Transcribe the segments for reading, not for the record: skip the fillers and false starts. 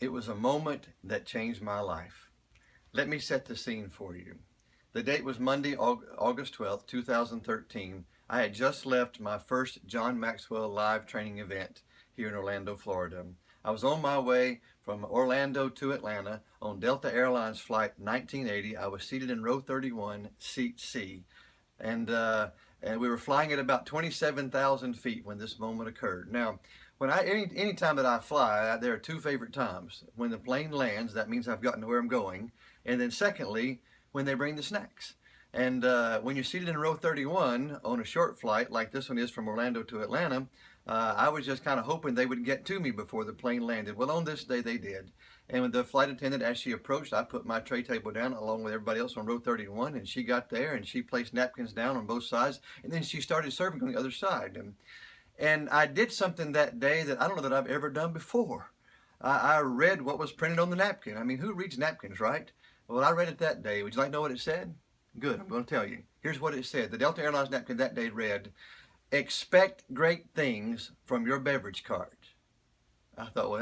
It was a moment that changed my life. Let me set the scene for you. The date was Monday, August 12th, 2013. I had just left my first John Maxwell live training event here in Orlando, Florida. I was on my way from Orlando to Atlanta on Delta Airlines flight 1980. I was seated in row 31, seat C. And we were flying at about 27,000 feet when this moment occurred. Now, any time that I fly, there are two favorite times. When the plane lands, that means I've gotten to where I'm going. And then secondly, when they bring the snacks. And when you're seated in row 31 on a short flight like this one is from Orlando to Atlanta, I was just kind of hoping they would get to me before the plane landed. Well, on this day they did. And when the flight attendant, as she approached, I put my tray table down along with everybody else on row 31, and she got there and she placed napkins down on both sides, and then she started serving on the other side. And I did something that day that I don't know that I've ever done before. I read what was printed on the napkin. I mean, who reads napkins, right? Well, I read it that day. Would you like to know what it said? Good, I'm going to tell you. Here's what it said. The Delta Airlines napkin that day read, "Expect great things from your beverage cart." I thought, well,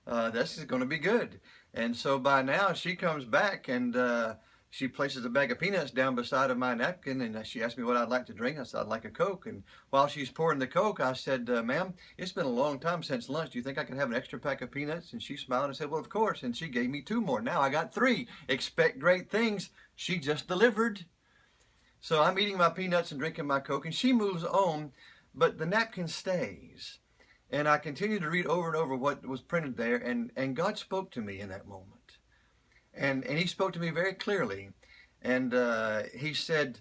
hello, this is going to be good. And so by now she comes back and she places a bag of peanuts down beside of my napkin, and she asked me what I'd like to drink. I said, I'd like a Coke. And while she's pouring the Coke, I said, ma'am, it's been a long time since lunch. Do you think I can have an extra pack of peanuts? And she smiled and said, well, of course. And she gave me two more. Now I got three. Expect great things. She just delivered. So I'm eating my peanuts and drinking my Coke, and she moves on, but the napkin stays. And I continue to read over and over what was printed there, and God spoke to me in that moment. And he spoke to me very clearly. And he said,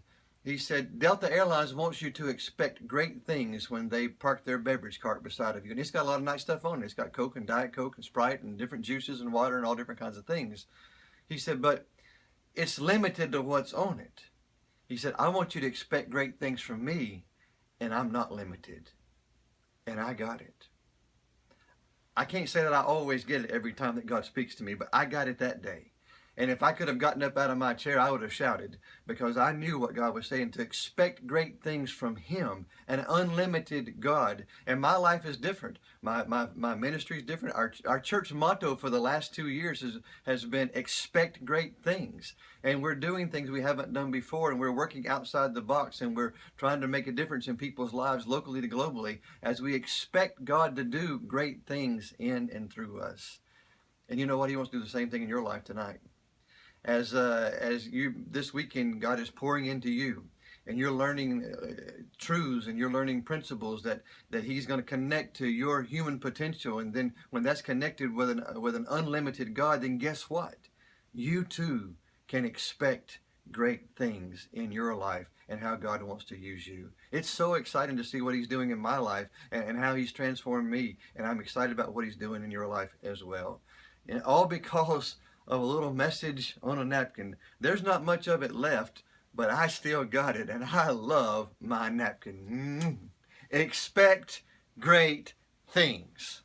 Delta Airlines wants you to expect great things when they park their beverage cart beside of you. And it's got a lot of nice stuff on it. It's got Coke and Diet Coke and Sprite and different juices and water and all different kinds of things. He said, but it's limited to what's on it. He said, I want you to expect great things from me, and I'm not limited. And I got it. I can't say that I always get it every time that God speaks to me, but I got it that day. And if I could have gotten up out of my chair, I would have shouted, because I knew what God was saying, to expect great things from Him, an unlimited God. And my life is different. My ministry is different. Our church motto for the last 2 years has been expect great things. And we're doing things we haven't done before, and we're working outside the box, and we're trying to make a difference in people's lives locally to globally as we expect God to do great things in and through us. And you know what? He wants to do the same thing in your life tonight. As you this weekend, God is pouring into you, and you're learning truths, and you're learning principles that He's going to connect to your human potential. And then when that's connected with an unlimited God, then guess what? You too can expect great things in your life and how God wants to use you. It's so exciting to see what He's doing in my life and how He's transformed me, and I'm excited about what He's doing in your life as well. And all because of a little message on a napkin. There's not much of it left, but I still got it, and I love my napkin. Expect great things.